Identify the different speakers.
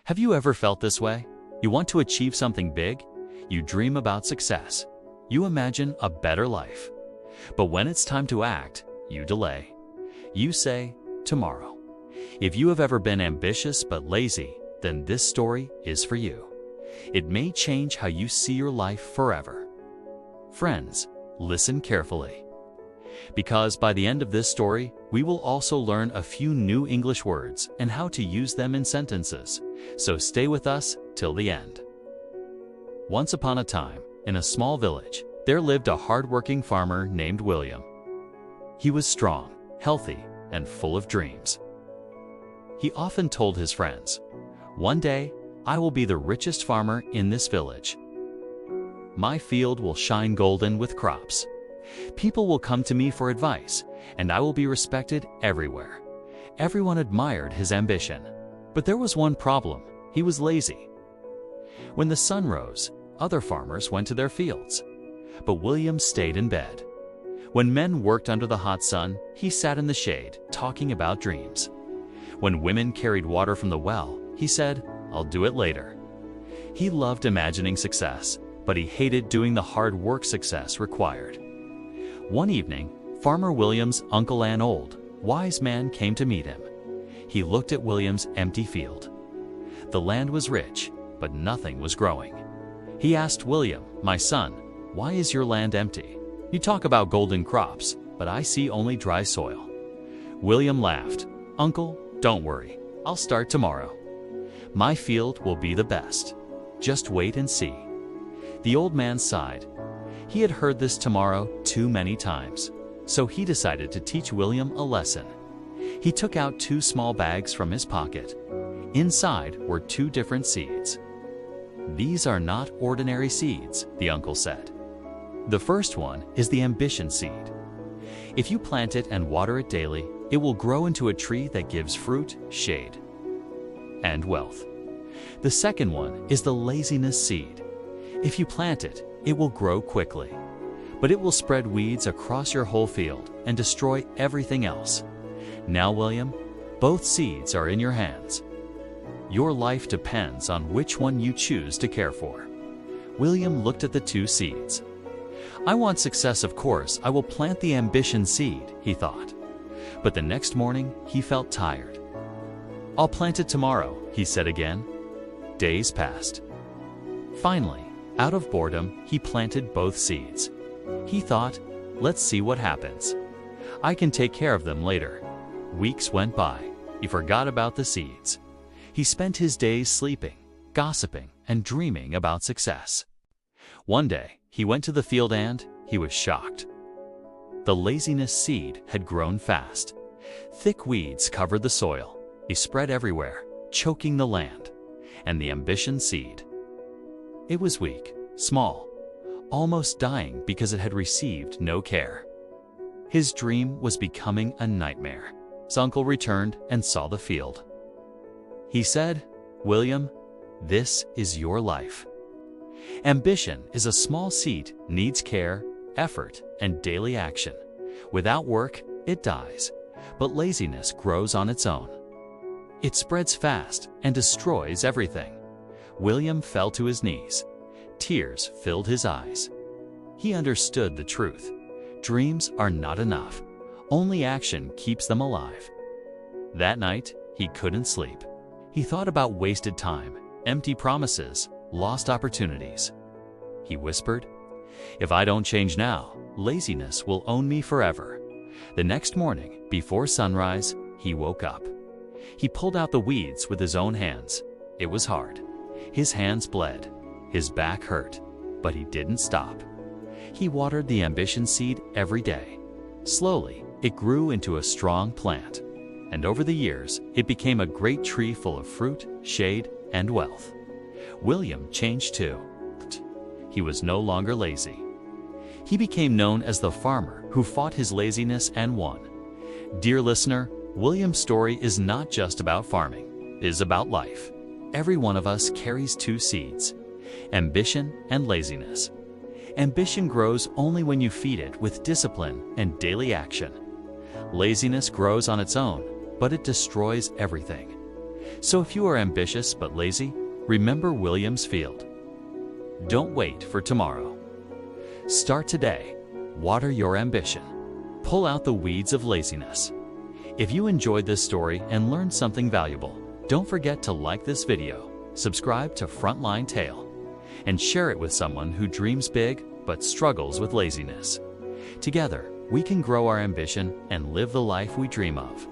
Speaker 1: Have you ever felt this way? You want to achieve something big? You dream about success. You imagine a better life. But when it's time to act, you delay. You say, tomorrow. If you have ever been ambitious but lazy, then this story is for you. It may change how you see your life forever. Friends, listen carefully. Because by the end of this story, we will also learn a few new English words and how to use them in sentences. So stay with us till the end. Once upon a time, in a small village, there lived a hard-working farmer named William. He was strong, healthy, and full of dreams. He often told his friends, "One day, I will be the richest farmer in this village. My field will shine golden with crops. People will come to me for advice, and I will be respected everywhere." Everyone admired his ambition. But there was one problem: he was lazy. When the sun rose, other farmers went to their fields. But William stayed in bed. When men worked under the hot sun, he sat in the shade, talking about dreams. When women carried water from the well, he said, "I'll do it later." He loved imagining success, but he hated doing the hard work success required. One evening, Farmer William's uncle, an old, wise man, came to meet him. He looked at William's empty field. The land was rich, but nothing was growing. He asked William, "My son, why is your land empty? You talk about golden crops, but I see only dry soil." William laughed. "Uncle, don't worry. I'll start tomorrow. My field will be the best. Just wait and see." The old man sighed. He had heard this "tomorrow" too many times, so he decided to teach William a lesson. He took out 2 small bags from his pocket. Inside were 2 different seeds. "These are not ordinary seeds," the uncle said. "The first one is the ambition seed. If you plant it and water it daily, it will grow into a tree that gives fruit, shade, and wealth. The second one is the laziness seed. If you plant it, it will grow quickly, but it will spread weeds across your whole field and destroy everything else. Now, William, both seeds are in your hands. Your life depends on which one you choose to care for." William looked at the 2 seeds. "I want success, of course. I will plant the ambition seed," he thought. But the next morning, he felt tired. "I'll plant it tomorrow," he said again. Days passed. Finally, out of boredom, he planted both seeds. He thought, "Let's see what happens. I can take care of them later." Weeks went by. He forgot about the seeds. He spent his days sleeping, gossiping, and dreaming about success. One day, he went to the field and he was shocked. The laziness seed had grown fast. Thick weeds covered the soil. They spread everywhere, choking the land. And the ambition seed, it was weak, small, almost dying because it had received no care. His dream was becoming a nightmare. His uncle returned and saw the field. He said, "William, this is your life. Ambition is a small seed, needs care, effort, and daily action. Without work, it dies, but laziness grows on its own. It spreads fast and destroys everything." William fell to his knees. Tears filled his eyes. He understood the truth. Dreams are not enough. Only action keeps them alive. That night, he couldn't sleep. He thought about wasted time, empty promises, lost opportunities. He whispered, "If I don't change now, laziness will own me forever." The next morning, before sunrise, he woke up. He pulled out the weeds with his own hands. It was hard. His hands bled. His back hurt. But he didn't stop. He watered the ambition seed every day. Slowly, it grew into a strong plant. And over the years, it became a great tree full of fruit, shade, and wealth. William changed too. He was no longer lazy. He became known as the farmer who fought his laziness and won. Dear listener, William's story is not just about farming. It is about life. Every one of us carries 2 seeds, ambition and laziness. Ambition grows only when you feed it with discipline and daily action. Laziness grows on its own, but it destroys everything. So if you are ambitious but lazy, remember Williams Field. Don't wait for tomorrow. Start today. Water your ambition. Pull out the weeds of laziness. If you enjoyed this story and learned something valuable, don't forget to like this video, subscribe to Frontline Tale, and share it with someone who dreams big but struggles with laziness. Together, we can grow our ambition and live the life we dream of.